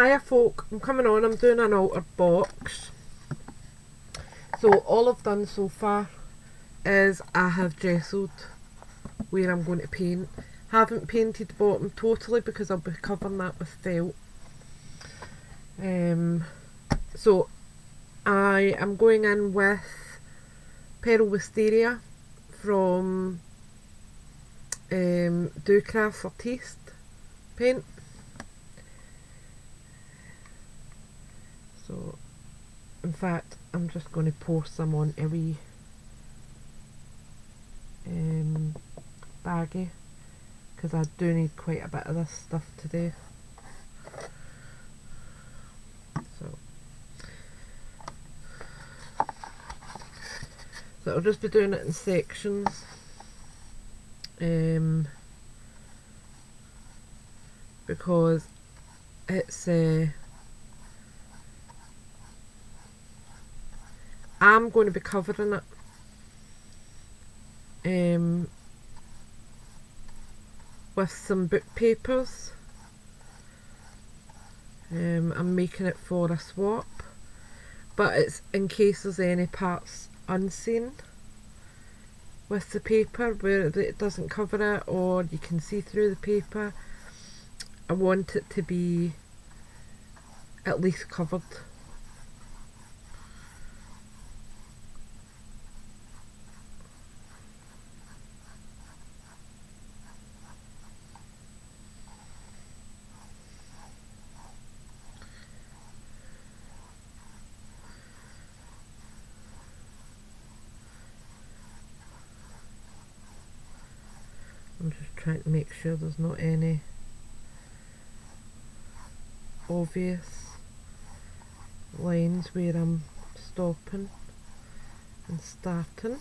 Hiya folk, I'm coming on, I'm doing an altered box. So all I've done so far is I have gessoed where I'm going to paint. Haven't painted the bottom totally because I'll be covering that with felt. So I am going in with Pearl Wisteria from Do Crafts Artiste paint. So in fact I'm just going to pour some on a wee baggie because I do need quite a bit of this stuff today. So I'll just be doing it in sections, because it's I'm going to be covering it with some book papers. I'm making it for a swap, but it's in case there's any parts unseen with the paper where it doesn't cover it or you can see through the paper. I want it to be at least covered. I'm just trying to make sure there's not any obvious lines where I'm stopping and starting.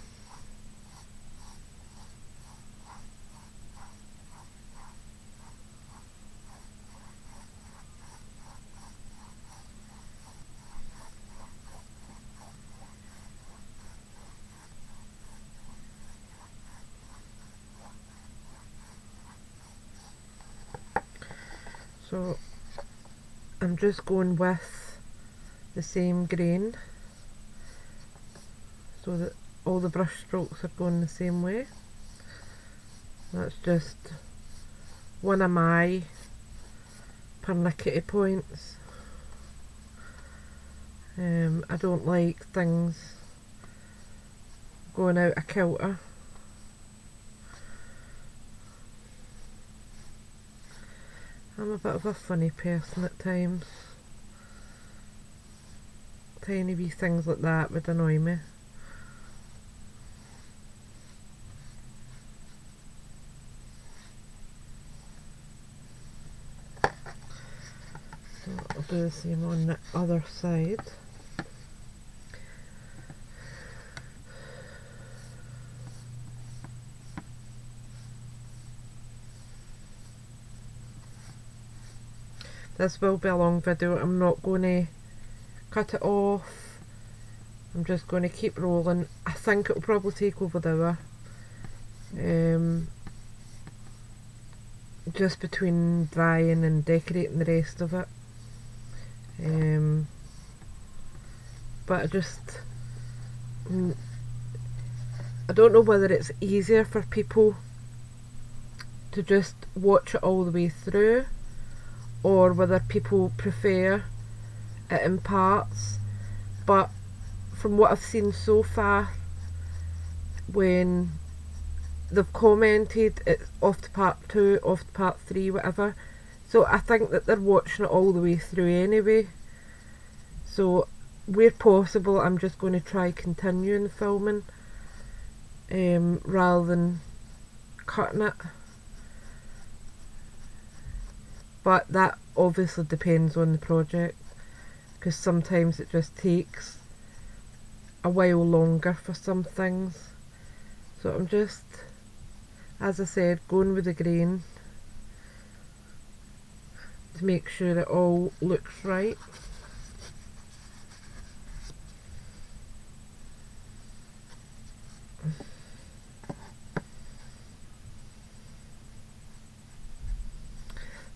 So I'm just going with the same grain so that all the brush strokes are going the same way. That's just one of my pernickety points. I don't like things going out of kilter. I'm a bit of a funny person at times. Tiny wee things like that would annoy me. So I'll do the same on the other side. This will be a long video. I'm not going to cut it off. I'm just going to keep rolling. I think it'll probably take over the hour. Just between drying and decorating the rest of it. But I don't know whether it's easier for people to just watch it all the way through or whether people prefer it in parts, but from what I've seen so far, when they've commented it's off to part 2, off to part 3, whatever, so I think that they're watching it all the way through anyway. So where possible I'm just going to try continuing filming rather than cutting it. But that obviously depends on the project, because sometimes it just takes a while longer for some things. So I'm just, as I said, going with the grain to make sure it all looks right.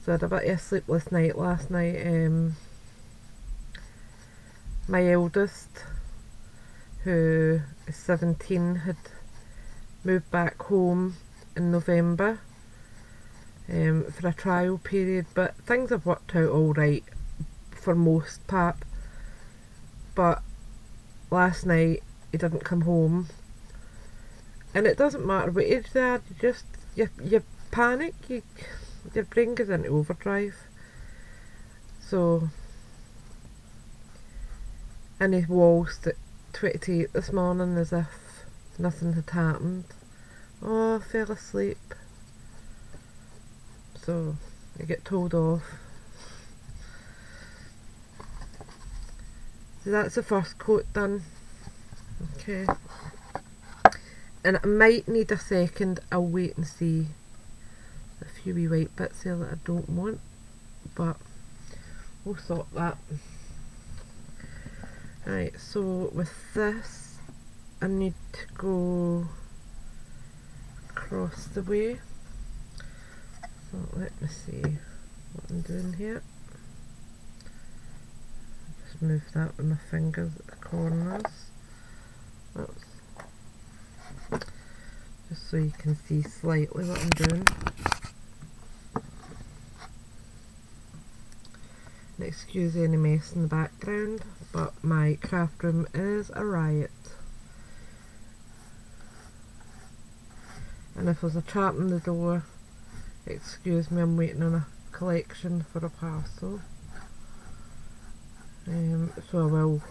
So I had a bit of a sleepless night last night. My eldest, who is 17, had moved back home in November for a trial period, but things have worked out alright for most part. But last night he didn't come home, and it doesn't matter what age they are, you panic, your brain goes into overdrive. So, and he waltzed at 28 this morning as if nothing had happened. Oh, I fell asleep. So, you get told off. So that's the first coat done. Okay. And I might need a second. I'll wait and see. A few wee white bits here that I don't want, but we'll sort that. Right, so with this I need to go across the way. So let me see what I'm doing here. Just move that with my fingers at the corners. Oops. Just so you can see slightly what I'm doing. And excuse any mess in the background, but my craft room is a riot. And if there's a chat in the door, excuse me, I'm waiting on a collection for a parcel. So I will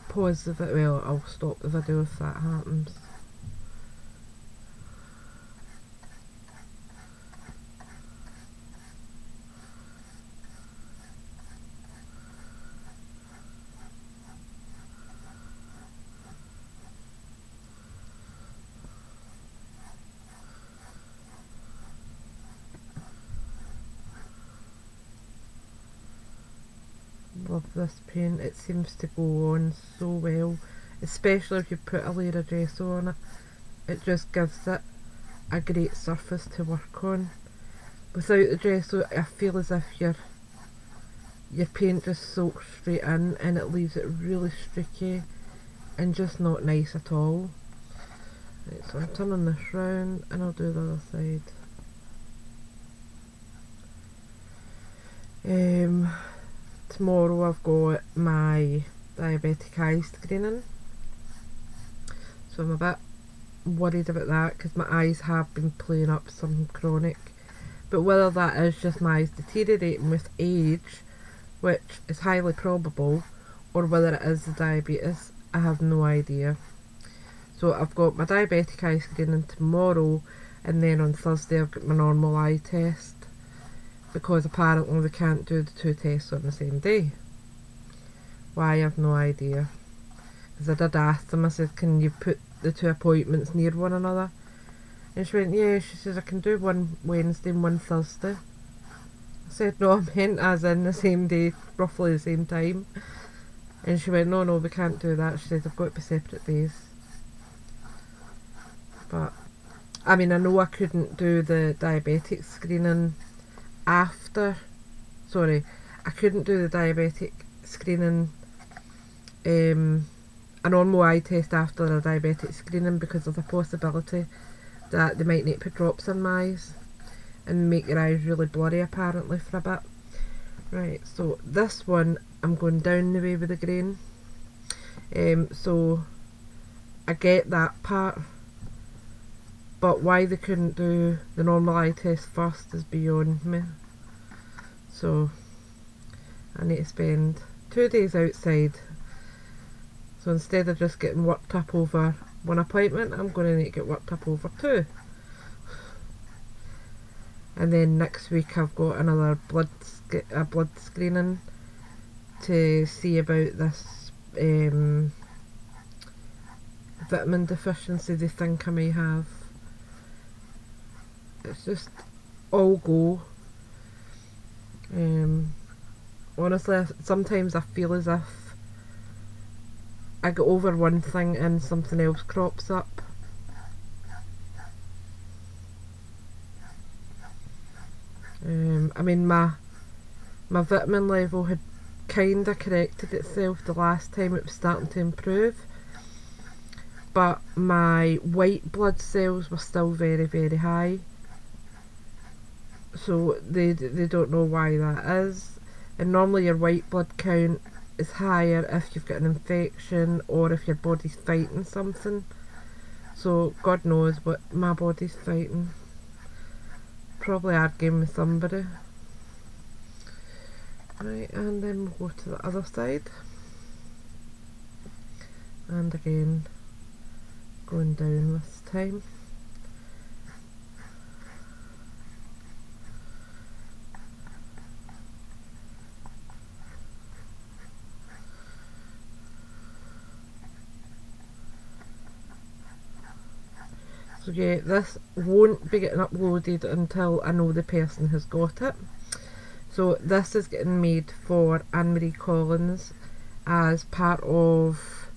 pause the video, well, I'll stop the video if that happens. Love this paint, it seems to go on so well, especially if you put a layer of gesso on it. It just gives it a great surface to work on. Without the gesso, I feel as if your paint just soaks straight in and it leaves it really streaky and just not nice at all. Right, so I'm turning this round and I'll do the other side. Tomorrow I've got my diabetic eye screening, so I'm a bit worried about that because my eyes have been playing up some chronic, but whether that is just my eyes deteriorating with age, which is highly probable, or whether it is the diabetes, I have no idea. So I've got my diabetic eye screening tomorrow, and then on Thursday I've got my normal eye test, because apparently they can't do the two tests on the same day. Why, I have no idea. Because I did ask them, I said, can you put the two appointments near one another? And she went, yeah, she says, I can do one Wednesday and one Thursday. I said, no, I meant as in the same day, roughly the same time. And she went, no, we can't do that. She said, they've got to be separate days. But, I mean, I know I couldn't do the diabetic screening after, I couldn't do the diabetic screening, a normal eye test after a diabetic screening, because of the possibility that they might need to put drops in my eyes and make your eyes really blurry apparently for a bit. Right, so this one I'm going down the way with the grain. So I get that part, but why they couldn't do the normal eye test first is beyond me. So I need to spend 2 days outside. So instead of just getting worked up over one appointment, I'm going to need to get worked up over two. And then next week I've got another blood screening to see about this vitamin deficiency they think I may have. It's just all go. Honestly, sometimes I feel as if I get over one thing and something else crops up. I mean, my vitamin level had kinda corrected itself the last time. It was starting to improve, but my white blood cells were still very, very high. So they don't know why that is. And normally your white blood count is higher if you've got an infection or if your body's fighting something. So God knows what my body's fighting. Probably arguing with somebody. Right, and then we'll go to the other side. And again, going down this time. So yeah, this won't be getting uploaded until I know the person has got it. So this is getting made for Annemarie Collins as part of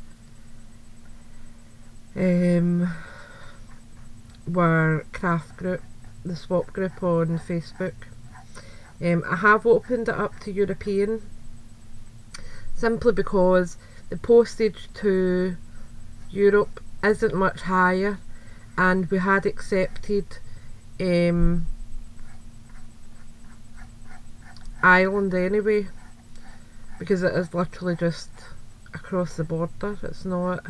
our craft group, the swap group on Facebook. I have opened it up to European simply because the postage to Europe isn't much higher, and we had accepted Ireland anyway, because it is literally just across the border. It's not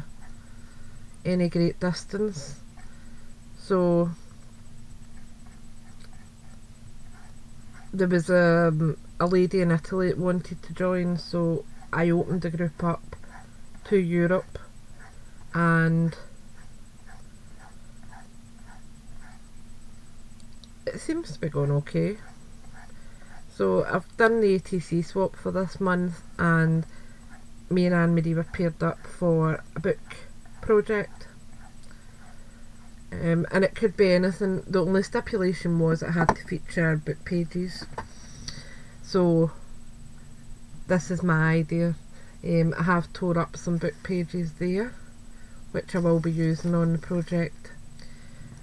any great distance. So there was a lady in Italy that wanted to join, so I opened the group up to Europe, and it seems to be going okay. So I've done the ATC swap for this month, and me and Anne-Marie were paired up for a book project. And it could be anything. The only stipulation was it had to feature book pages. So this is my idea. I have tore up some book pages there, which I will be using on the project,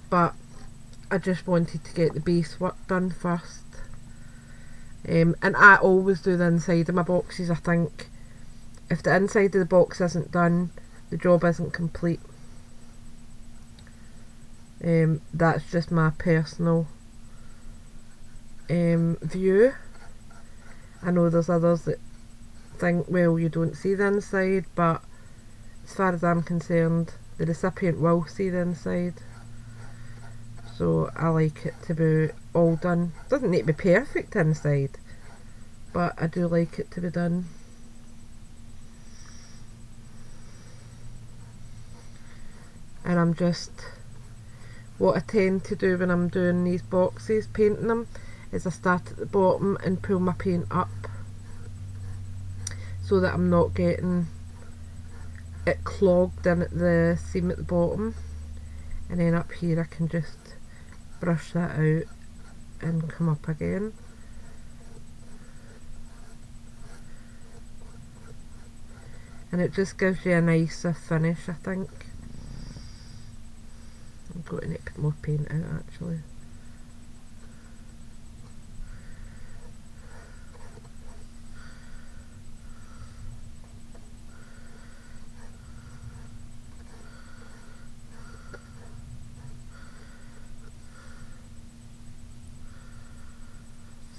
but I just wanted to get the base work done first. And I always do the inside of my boxes. I think if the inside of the box isn't done, the job isn't complete. That's just my personal view. I know there's others that think, well, you don't see the inside, but as far as I'm concerned, the recipient will see the inside. So I like it to be all done. Doesn't need to be perfect inside, but I do like it to be done. And I'm just, what I tend to do when I'm doing these boxes, painting them, is I start at the bottom and pull my paint up so that I'm not getting it clogged in at the seam at the bottom, and then up here I can just brush that out and come up again. And it just gives you a nicer finish, I think. I'm going to need to put more paint out actually.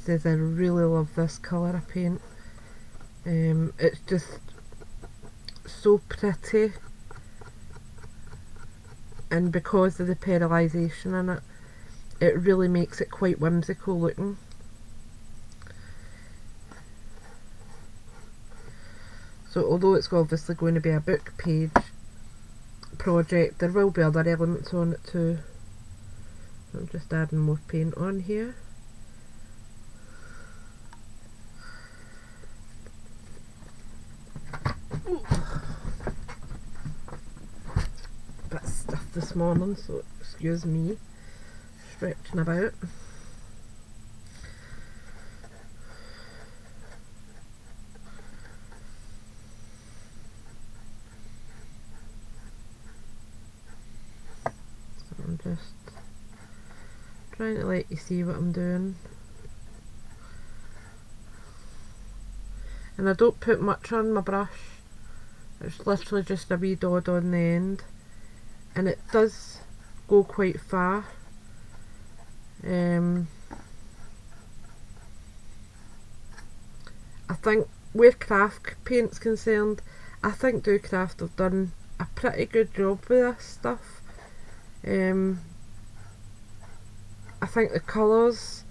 Says I really love this colour of paint. It's just so pretty, and because of the pearlization in it, it really makes it quite whimsical looking. So although it's obviously going to be a book page project, there will be other elements on it too. I'm just adding more paint on here. Bit stiff this morning, so excuse me stretching about. So I'm just trying to let you see what I'm doing. and I don't put much on my brush. It's literally just a wee dot on the end, and it does go quite far. I think where craft paint's concerned, I think Do Craft have done a pretty good job with this stuff. I think the colours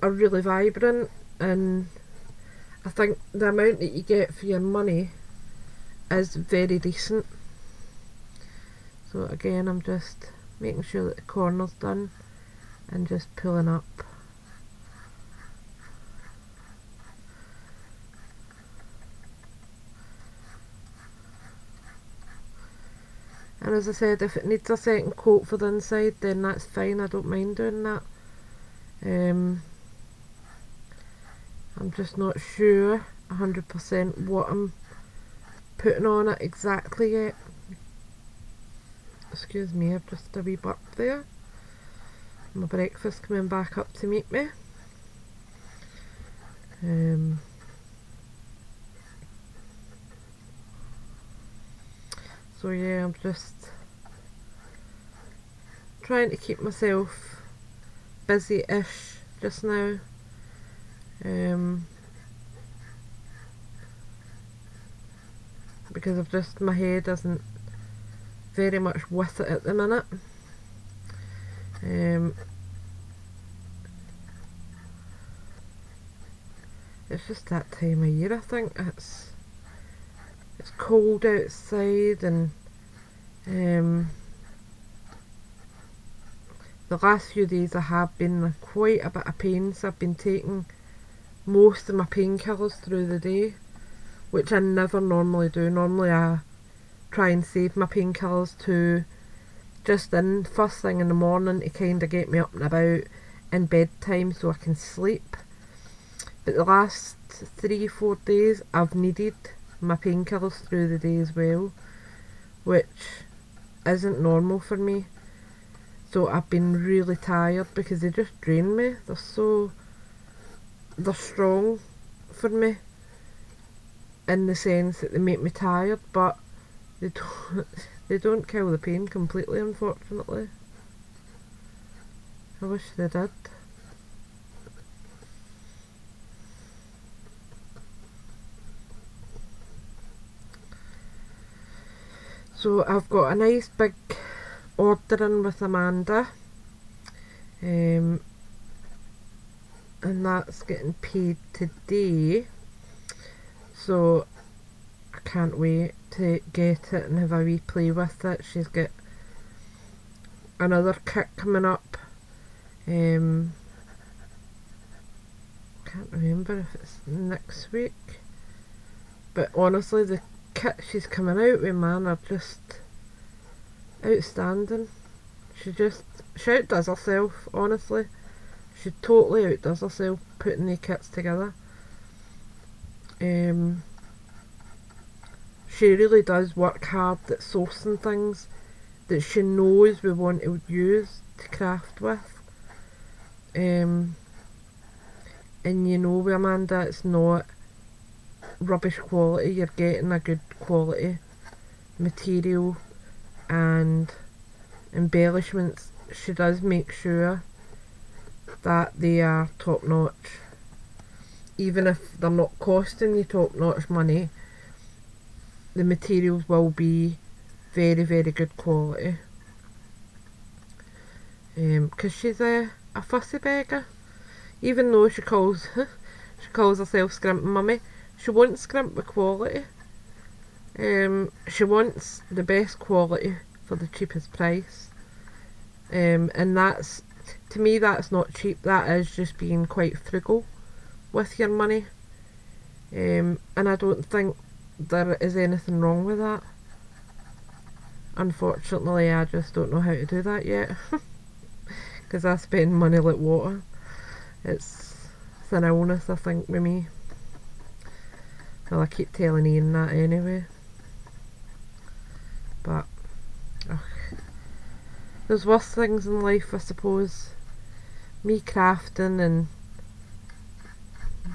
are really vibrant, and I think the amount that you get for your money is very decent. So again, I'm just making sure that the corner's done and just pulling up. And as I said, if it needs a second coat for the inside, then that's fine, I don't mind doing that. I'm just not sure 100% what I'm putting on it exactly yet. Excuse me, I've just a wee burp there. My breakfast coming back up to meet me. So yeah, I'm just trying to keep myself busy-ish just now. Because I've just, my head isn't very much with it at the minute. It's just that time of year, I think. It's cold outside, and the last few days I have been in quite a bit of pain, so I've been taking most of my painkillers through the day, which I never normally do. Normally I try and save my painkillers to just in first thing in the morning to kind of get me up and about in bedtime so I can sleep. But the last 3-4 days I've needed my painkillers through the day as well, which isn't normal for me. So I've been really tired because they just drain me. They're strong for me in the sense that they make me tired, but they don't kill the pain completely, unfortunately. I wish they did. So I've got a nice big order in with Amanda, and that's getting paid today, so I can't wait to get it and have a wee play with it. She's got another kit coming up. Can't remember if it's next week, but honestly the kit she's coming out with, man, are just outstanding. She outdoes herself, honestly. She totally outdoes herself putting the kits together. She really does work hard at sourcing things that she knows we want to use to craft with. And you know, with Amanda, it's not rubbish quality. You're getting a good quality material and embellishments. She does make sure that they are top notch, even if they're not costing you top notch money. The materials will be very, very good quality. Because she's a fussy beggar, even though she calls herself Scrimping Mummy. She won't scrimp with quality. She wants the best quality for the cheapest price. And that's, to me, that's not cheap. That is just being quite frugal with your money. And I don't think there is anything wrong with that. Unfortunately, I just don't know how to do that yet. Because I spend money like water. It's an illness, I think, with me. Well, I keep telling Ian that anyway. But there's worse things in life, I suppose. Me crafting and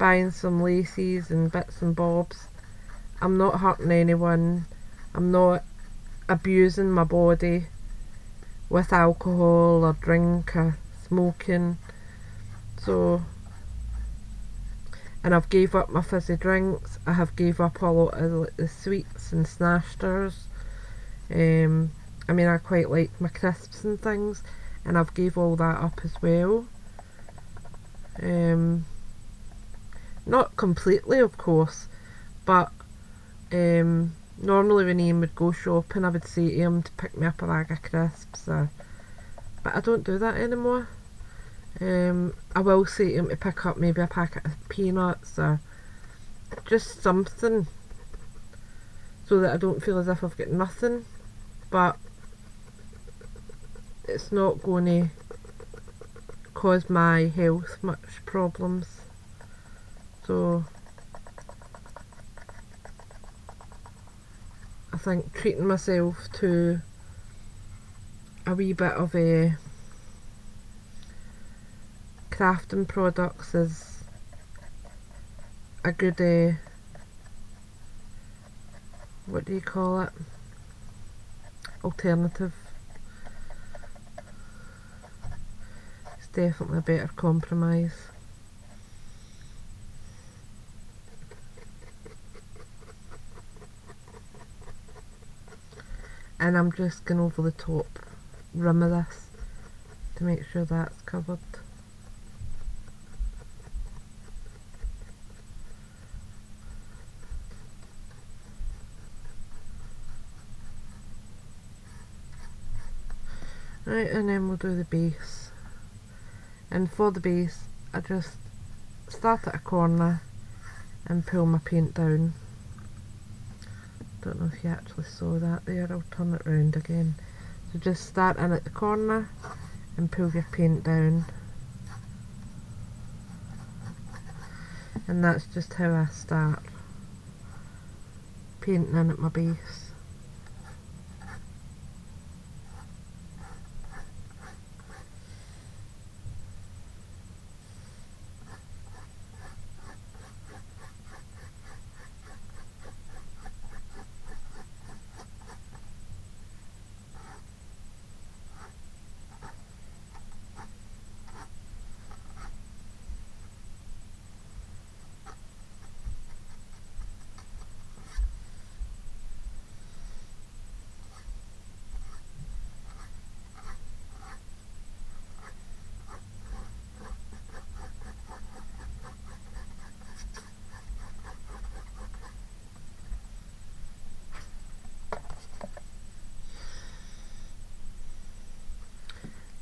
buying some laces and bits and bobs. I'm not hurting anyone. I'm not abusing my body with alcohol or drink or smoking. So, and I've gave up my fizzy drinks. I have gave up a lot of the sweets and snashters. I mean, I quite like my crisps and things, and I've gave all that up as well. Not completely, of course, but normally when Ian would go shopping, I would say to him to pick me up a bag of crisps, but I don't do that anymore. I will say to him to pick up maybe a packet of peanuts or just something, so that I don't feel as if I've got nothing, but it's not going to cause my health much problems. So I think treating myself to a wee bit of a crafting products is a good what do you call it, alternative. It's definitely a better compromise. And I'm just going over the top rim of this to make sure that's covered. Right, and then we'll do the base. And for the base, I just start at a corner and pull my paint down. Don't know if you actually saw that there, I'll turn it round again. So just start in at the corner and pull your paint down. And that's just how I start painting in at my base.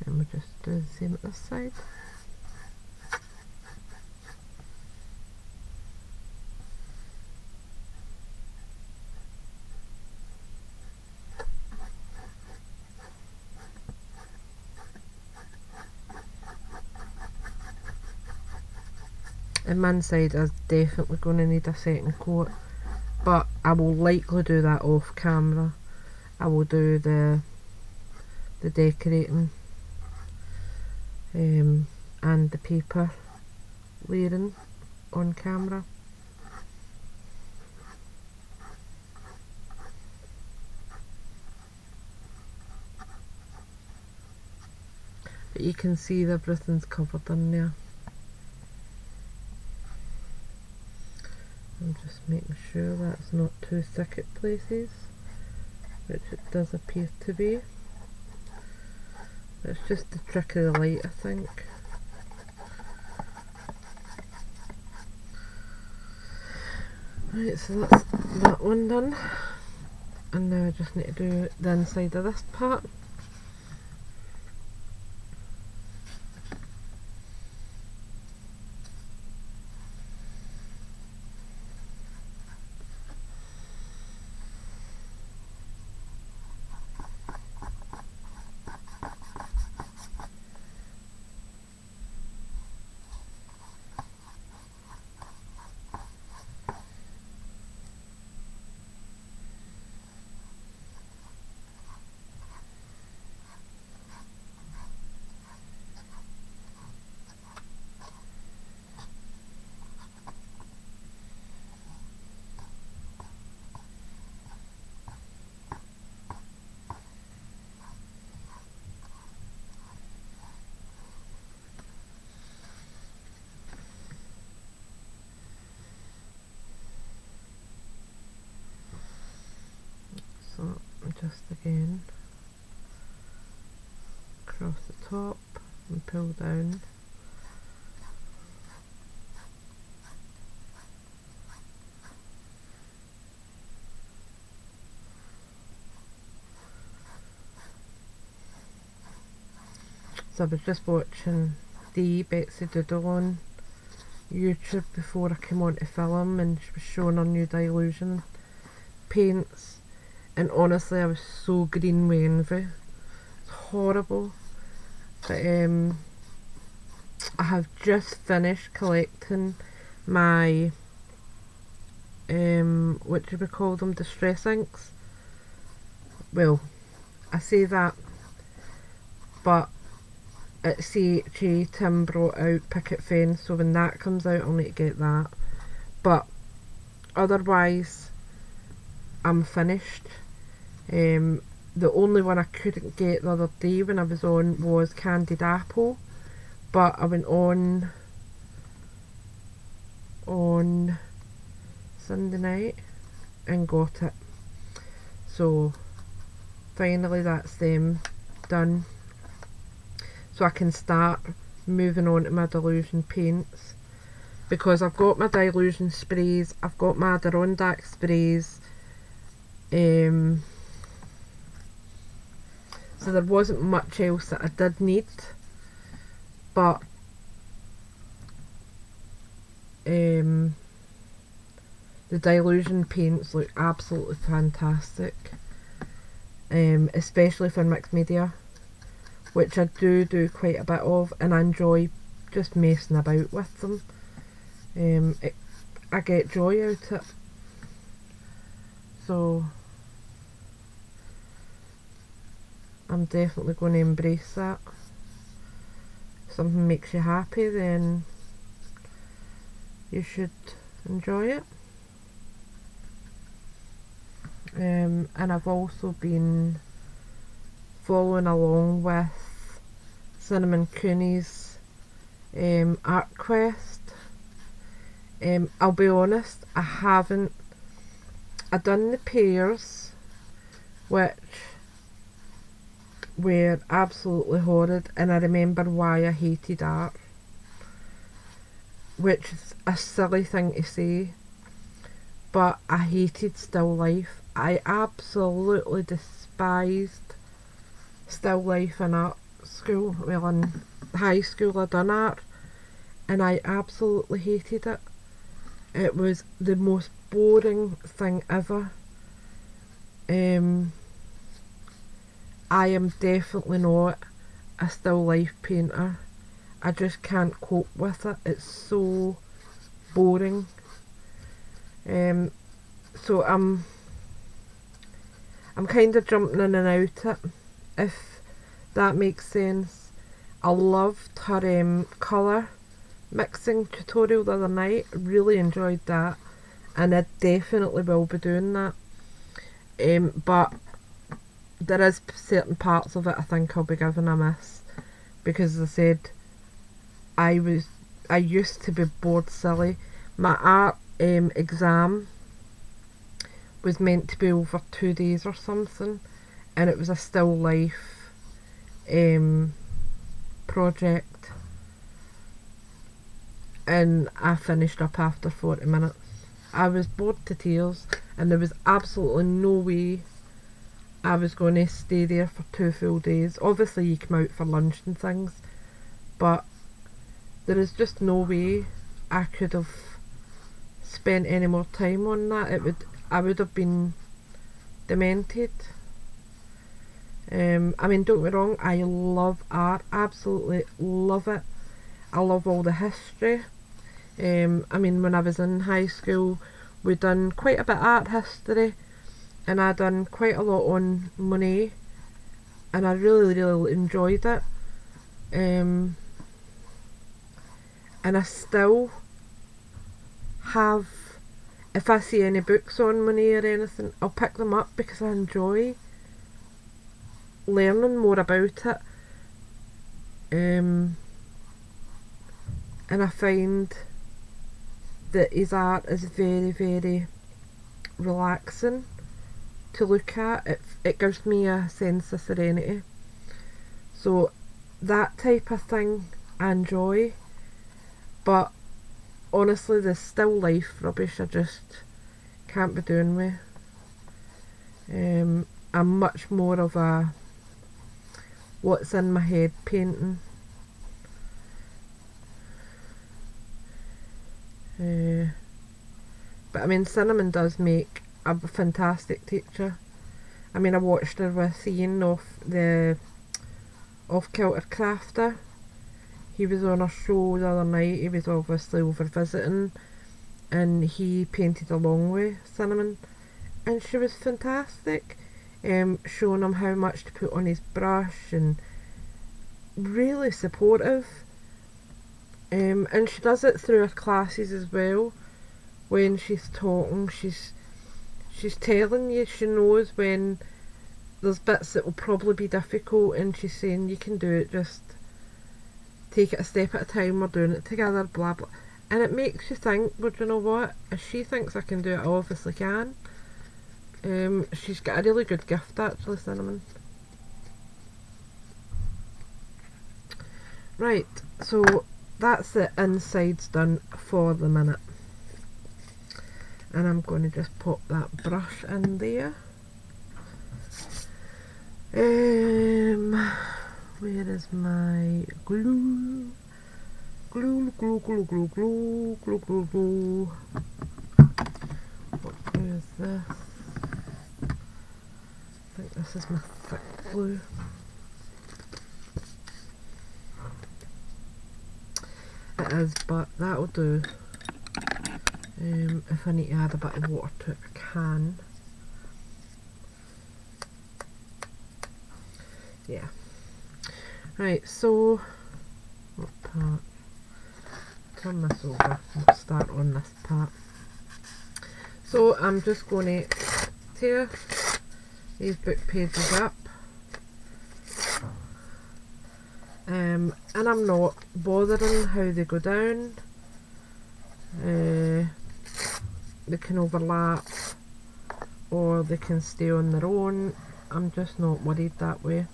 And we'll just do the same at this side. And my inside is definitely going to need a second coat, but I will likely do that off camera. I will do the decorating and the paper layering on camera. But you can see that everything's covered in there. I'm just making sure that's not too thick at places, which it does appear to be. It's just the trick of the light, I think. Right, so that's that one done. And now I just need to do the inside of this part. So just again across the top and pull down. So I was just watching the Betsy Doodle on YouTube before I came on to film, and she was showing her new dilution paints, and honestly I was so green with envy. It's horrible. But I have just finished collecting my what do we call them, distress inks. Well, I say that, but at CHA Tim brought out Picket Fence, so when that comes out I'll need to get that. But otherwise I'm finished. The only one I couldn't get the other day when I was on was Candied Apple, but I went on Sunday night and got it. So finally that's them done, so I can start moving on to my dilution paints, because I've got my dilution sprays, I've got my Adirondack sprays, so there wasn't much else that I did need, but the dilution paints look absolutely fantastic, especially for mixed media, which I do quite a bit of, and I enjoy just messing about with them. I get joy out of it. So I'm definitely going to embrace that. If something makes you happy, then you should enjoy it. And I've also been following along with Cinnamon Cooney's art quest. I'll be honest, I done the pairs, which were absolutely horrid, and I remember why I hated art, which is a silly thing to say, but I hated still life. I absolutely despised still life in art school. Well, in high school I done art, and I absolutely hated it. It was the most boring thing ever. I am definitely not a still life painter. I just can't cope with it. It's so boring. So I'm kind of jumping in and out it, if that makes sense. I loved her colour mixing tutorial the other night. Really enjoyed that, and I definitely will be doing that. But there is certain parts of it I think I'll be giving a miss, because as I said, I used to be bored silly. My art exam was meant to be over 2 days or something, and it was a still life project, and I finished up after 40 minutes. I was bored to tears, and there was absolutely no way I was going to stay there for 2 full days. Obviously you come out for lunch and things, but there is just no way I could have spent any more time on that. I would have been demented. I mean, don't get me wrong, I love art, absolutely love it. I love all the history. I mean, when I was in high school, we done quite a bit of art history, and I done quite a lot on Monet, and I really enjoyed it. And I still have, if I see any books on Monet or anything, I'll pick them up because I enjoy learning more about it. And I find that his art is very relaxing, to look at. It gives me a sense of serenity. So that type of thing I enjoy, but honestly the still life rubbish I just can't be doing with. I'm much more of a what's in my head painting. But I mean, Cinnamon does make a fantastic teacher. I mean, I watched her with Ian off Kilter Crafter. He was on a show the other night. He was obviously over visiting, and he painted along with Cinnamon, and she was fantastic. Showing him how much to put on his brush, and really supportive. And she does it through her classes as well. When she's talking, she's telling you, she knows when there's bits that will probably be difficult, and she's saying you can do it, just take it a step at a time, we're doing it together, blah blah. And it makes you think, well, do you know what, if she thinks I can do it, I obviously can. She's got a really good gift actually, Cinnamon. Right, so that's the insides done for the minute. And I'm going to just pop that brush in there. Where is my glue? Glue, glue, glue, glue, glue, glue, glue, glue. What glue is this? I think this is my thick glue. It is, but that'll do. If I need to add a bit of water to it, I can. Yeah. Right, so what part? Turn this over. Let's start on this part. So I'm just going to tear these book pages up. And I'm not bothering how they go down. They can overlap or they can stay on their own. I'm just not worried that way.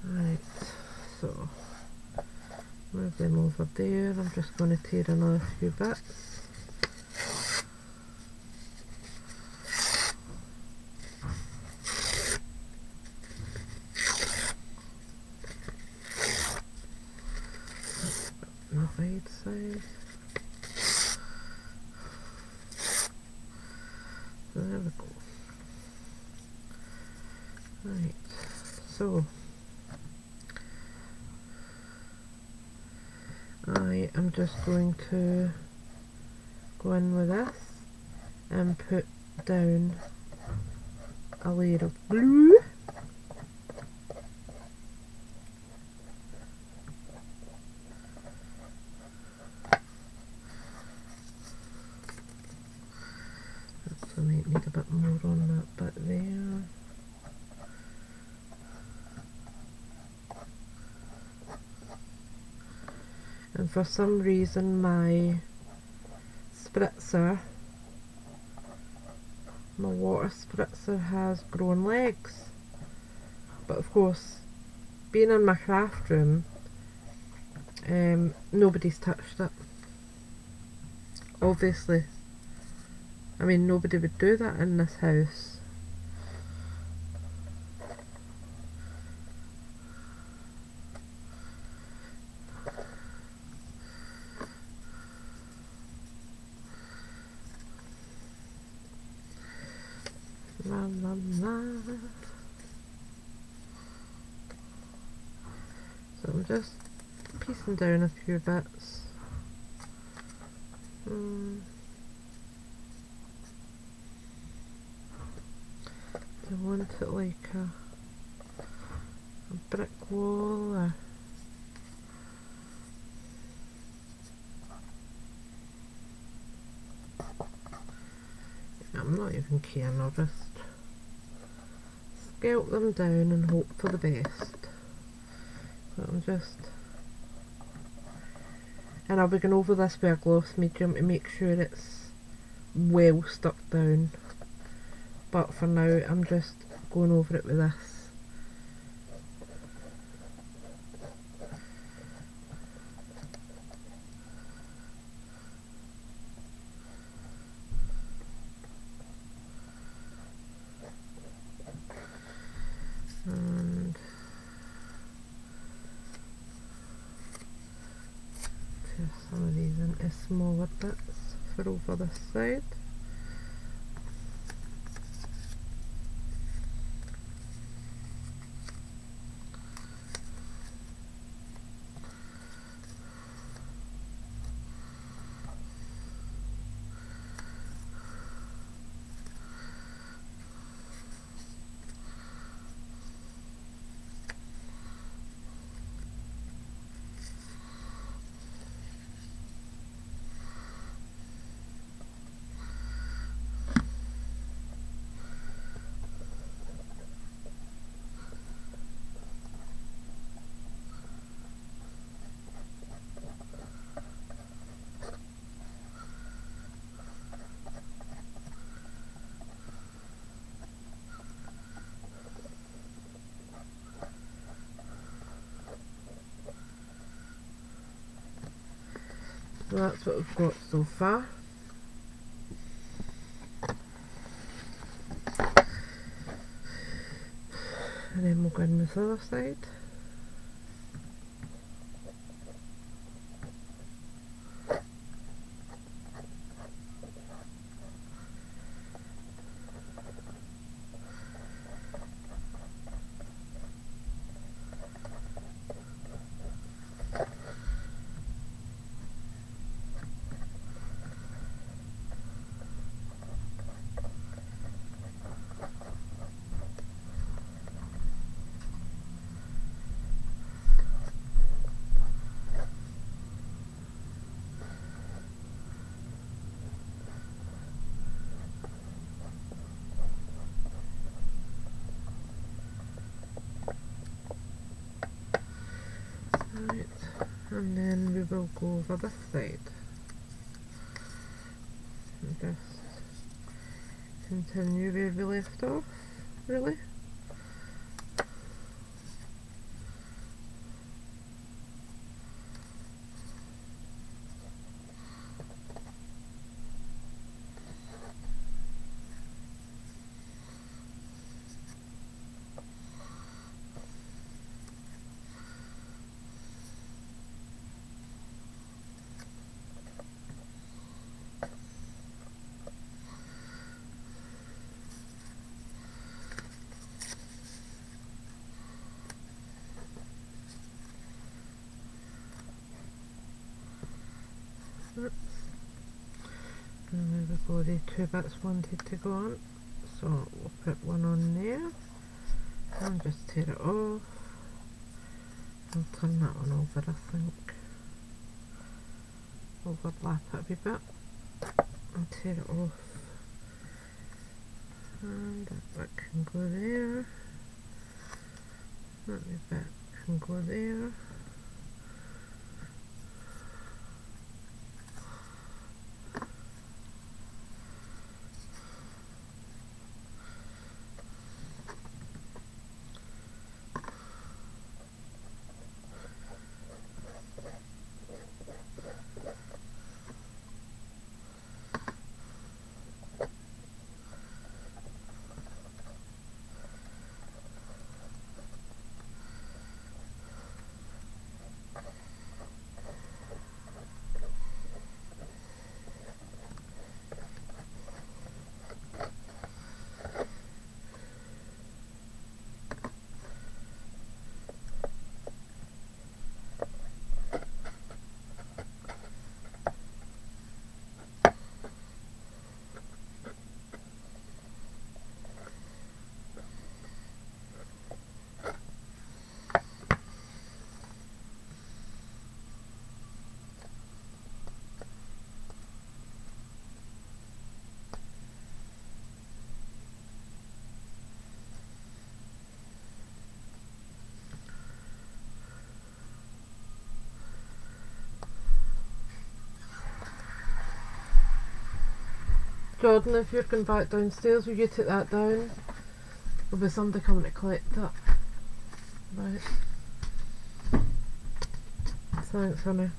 Right, so move them over there. I'm just going to tear another few bits. The right side. So there we go. Right, so I am just going to go in with this and put down a layer of blue. So I might need a bit more on that bit there. And for some reason my spritzer, my water spritzer has grown legs. But of course, being in my craft room, nobody's touched it. Obviously. I mean, nobody would do that in this house. La la la. So I'm just piecing down a few bits. I want it like a brick wall, or I'm not even caring, I'll just scalp them down and hope for the best. So I'm just, and I'll be going over this with a gloss medium to make sure it's well stuck down, but for now I'm just going over it with this. And tear some of these into smaller bits for over this side. So that's what we've got so far. And then we'll go in this other side. Right, and then we will go over this side and just continue where we left off, really. Oops. And there we go, the two bits wanted to go on, so we'll put one on there and just tear it off. I'll turn that one over, I think. Overlap it a wee bit and tear it off. And that bit can go there. That wee bit can go there. Jordan, if you're going back downstairs, will you take that down? There'll be somebody coming to collect it. Right. Thanks, honey.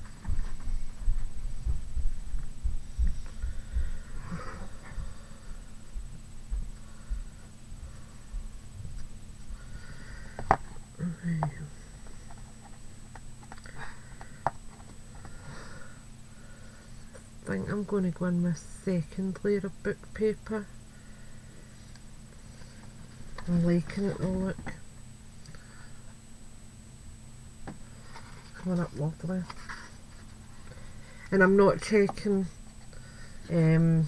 I think I'm going to go in my second layer of book paper. I'm liking it though, look. It's coming up lovely. And I'm not checking the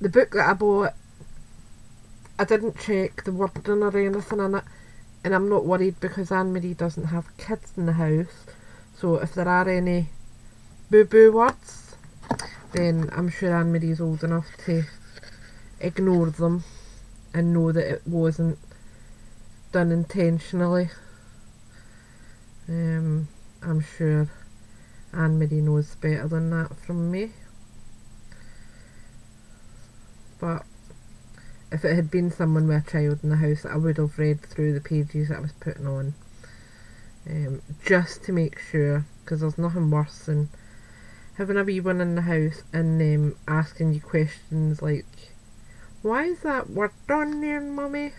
book that I bought. I didn't check the wording or anything in it, and I'm not worried because Annemarie doesn't have kids in the house, so if there are any boo-boo words, then I'm sure Annemarie's old enough to ignore them and know that it wasn't done intentionally. I'm sure Annemarie knows better than that from me. But if it had been someone with a child in the house, I would have read through the pages that I was putting on, just to make sure, because there's nothing worse than having a wee one in the house and asking you questions like, why is that word on there, mummy?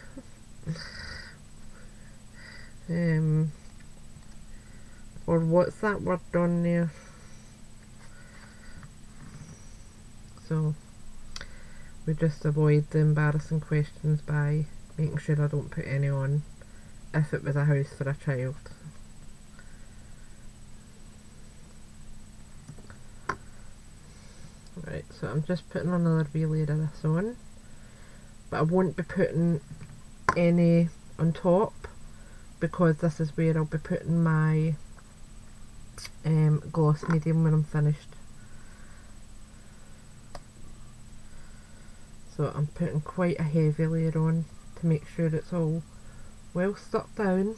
Or what's that word on there? So we just avoid the embarrassing questions by making sure I don't put any on if it was a house for a child. Right, so I'm just putting another wee layer of this on, but I won't be putting any on top because this is where I'll be putting my gloss medium when I'm finished. So I'm putting quite a heavy layer on to make sure it's all well stuck down.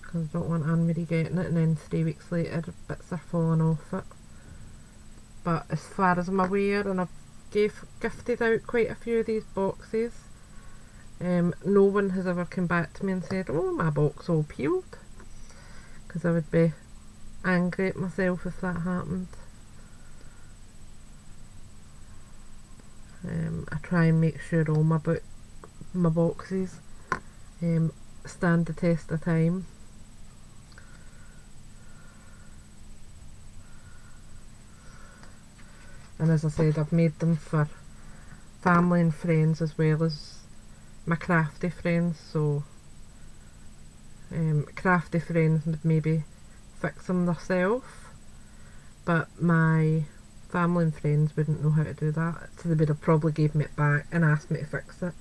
Because I don't want Annemarie getting it and then 3 weeks later bits are falling off it. But as far as I'm aware, and I've gifted out quite a few of these boxes, no one has ever come back to me and said, oh, my box all peeled, because I would be angry at myself if that happened. I try and make sure all my boxes stand the test of time. And as I said, I've made them for family and friends as well as my crafty friends, so crafty friends would maybe fix them themselves, but my family and friends wouldn't know how to do that, so they would have probably gave me it back and asked me to fix it.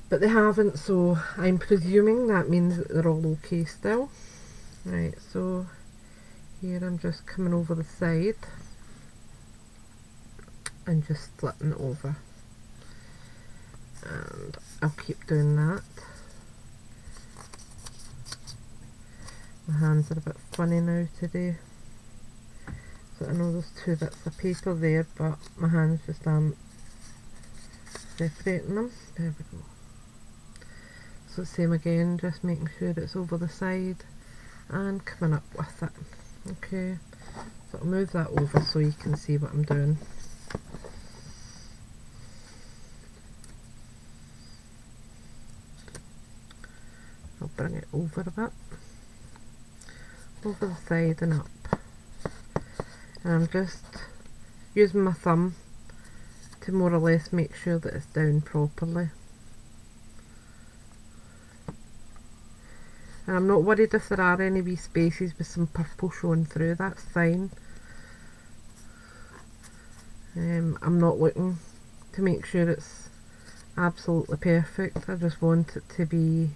But they haven't, so I'm presuming that means that they're all okay still. Right, so here I'm just coming over the side and just slitting it over, and I'll keep doing that. My hands are a bit funny now today, so I know there's 2 bits of paper there, but my hands just aren't separating them. There we go. So same again, just making sure it's over the side and coming up with it. Okay, so I'll move that over so you can see what I'm doing. I'll bring it over a bit, over the side and up, and I'm just using my thumb to more or less make sure that it's down properly. And I'm not worried if there are any wee spaces with some purple showing through, that's fine. I'm not looking to make sure it's absolutely perfect, I just want it to be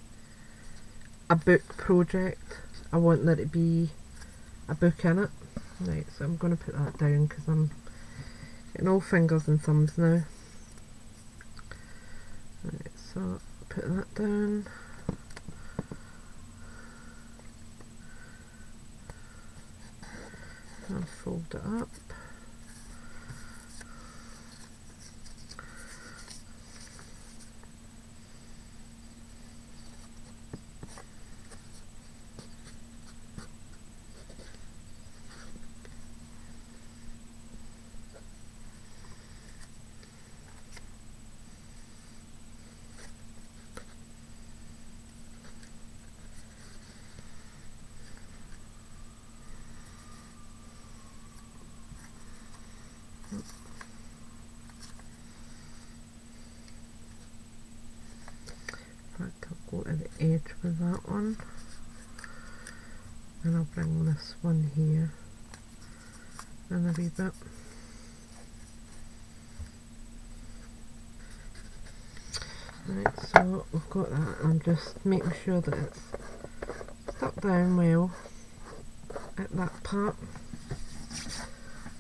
a book project. I want there to be a book in it. Right, so I'm going to put that down because I'm getting all fingers and thumbs now. Right, so put that down. fold it up. In fact, I'll go to the edge with that one, and I'll bring this one here in a wee bit. Right, so we've got that. I'm just making sure that it's stuck down well at that part.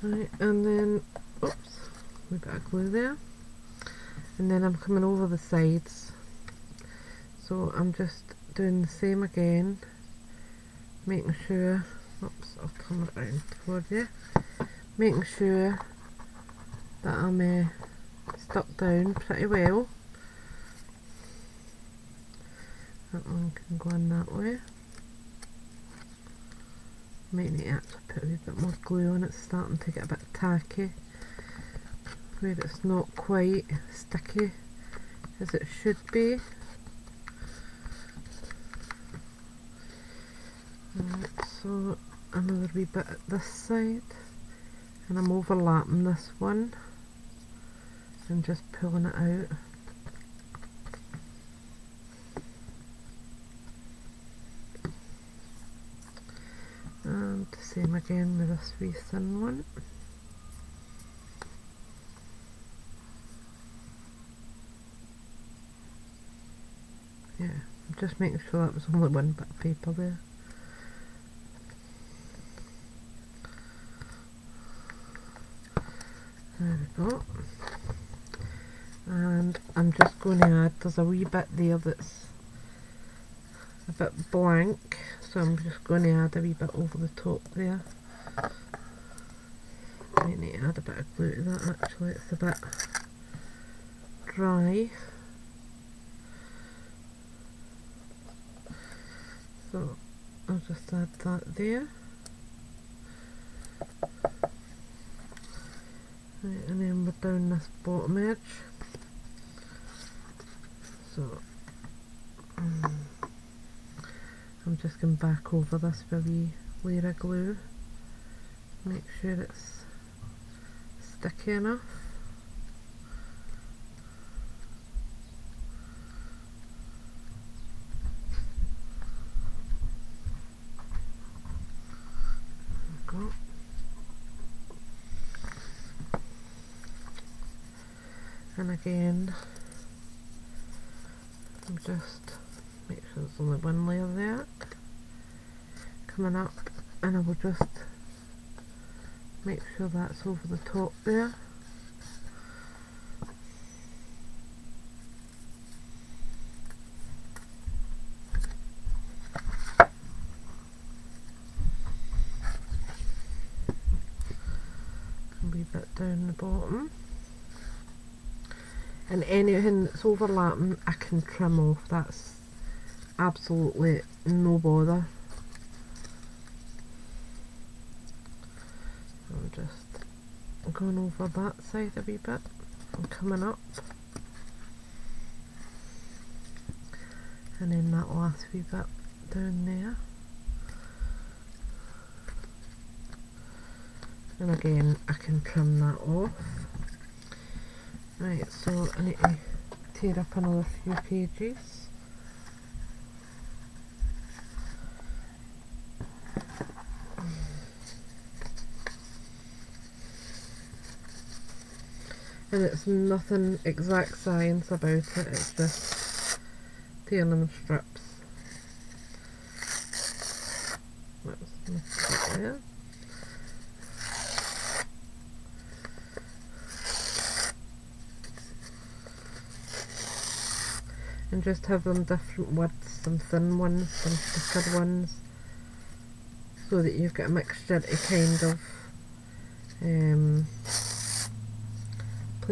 Right, and then, oops, a bit of glue there. And then I'm coming over the sides. So I'm just doing the same again, making sure, oops, I'll come around towards you, making sure that I'm stuck down pretty well. That one can go in that way. Might need to actually put a wee bit more glue on it, it's starting to get a bit tacky, where it's not quite sticky as it should be. Right, so another wee bit at this side, and I'm overlapping this one and just pulling it out. And the same again with this wee thin one. Yeah, I'm just making sure that was only one bit of paper there. There we go. And I'm just going to add, there's a wee bit there that's a bit blank, so I'm just going to add a wee bit over the top there. I need to add a bit of glue to that actually, it's a bit dry. So I'll just add that there. Right, and then we're down this bottom edge. So I'm just going back over this with a wee layer of glue. Make sure it's sticky enough. There we go. And again, I'm just make sure there's only one layer there coming up, and I will just make sure that's over the top there. A wee bit down the bottom. And anything that's overlapping I can trim off, that's absolutely no bother. I'm just going over that side a wee bit and coming up, and then that last wee bit down there. And again I can trim that off. Right, so I need to tear up another few pages. And it's nothing exact science about it, it's just tearing them in strips. That's there. And just have them different widths, some thin ones, some thicker ones, so that you've got a mixture to kind of play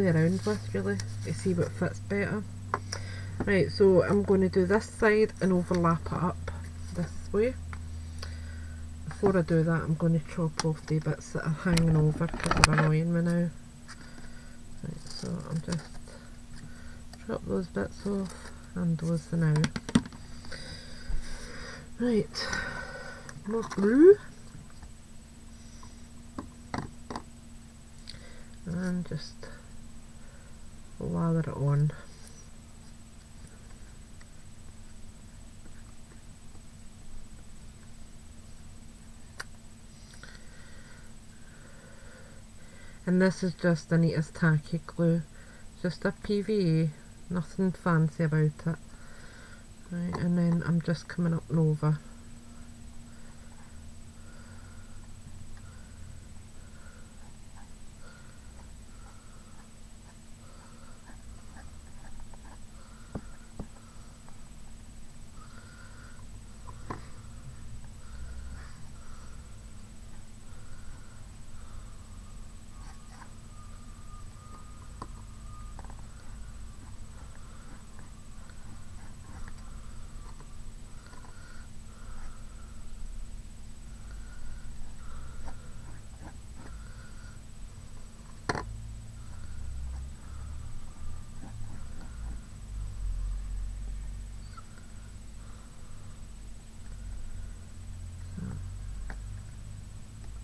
around with, really, to see what fits better. Right, so I'm going to do this side and overlap it up this way. Before I do that, I'm going to chop off the bits that are hanging over because they're annoying me now. Right, so I'm just chop those bits off and those for now. Right, more glue. And just lather it on. And this is just Anniexhx tacky glue, just a PVA, nothing fancy about it. Right, and then I'm just coming up and over.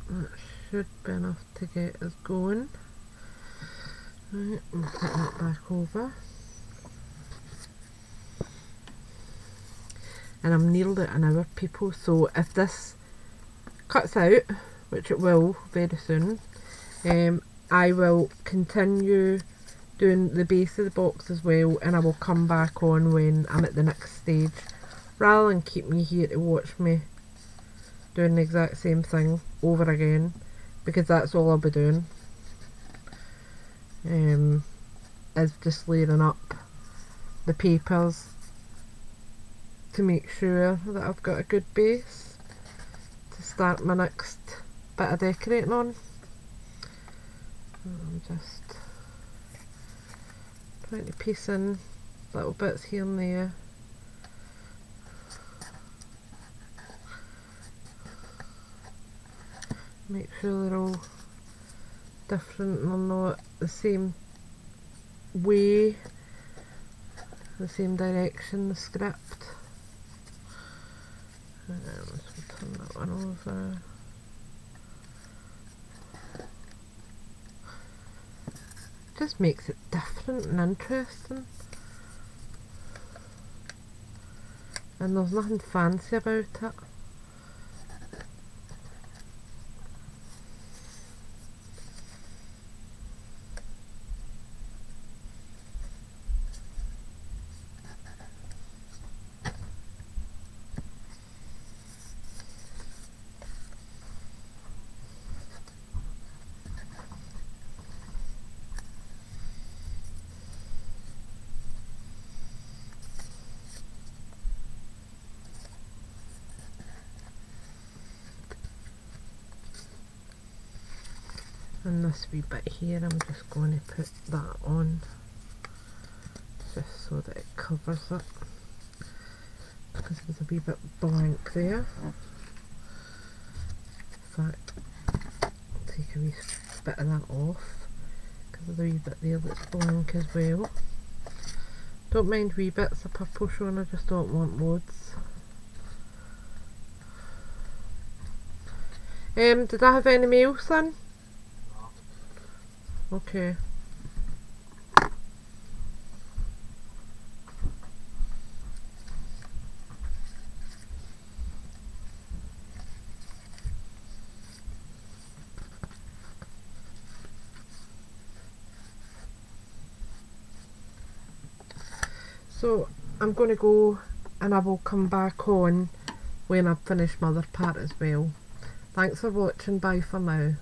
That should be enough to get us going. Right, we'll put that back over. And I'm nearly at an hour, people, so if this cuts out, which it will very soon, I will continue doing the base of the box as well, and I will come back on when I'm at the next stage, rather than keep me here to watch me doing the exact same thing over again, because that's all I'll be doing, is just layering up the papers to make sure that I've got a good base to start my next bit of decorating on. I'm just trying to piece in little bits here and there. Make sure they're all different and they're not the same way, the same direction, the script. Just turn that one over. Just makes it different and interesting. And there's nothing fancy about it. And this wee bit here, I'm just going to put that on, just so that it covers it, because there's a wee bit blank there. In fact, take a wee bit of that off, because there's a wee bit there that's blank as well. Don't mind wee bits of purple showing, I just don't want loads. Did I have any else in? Okay. So I'm going to go and I will come back on when I've finished my other part as well. Thanks for watching, bye for now.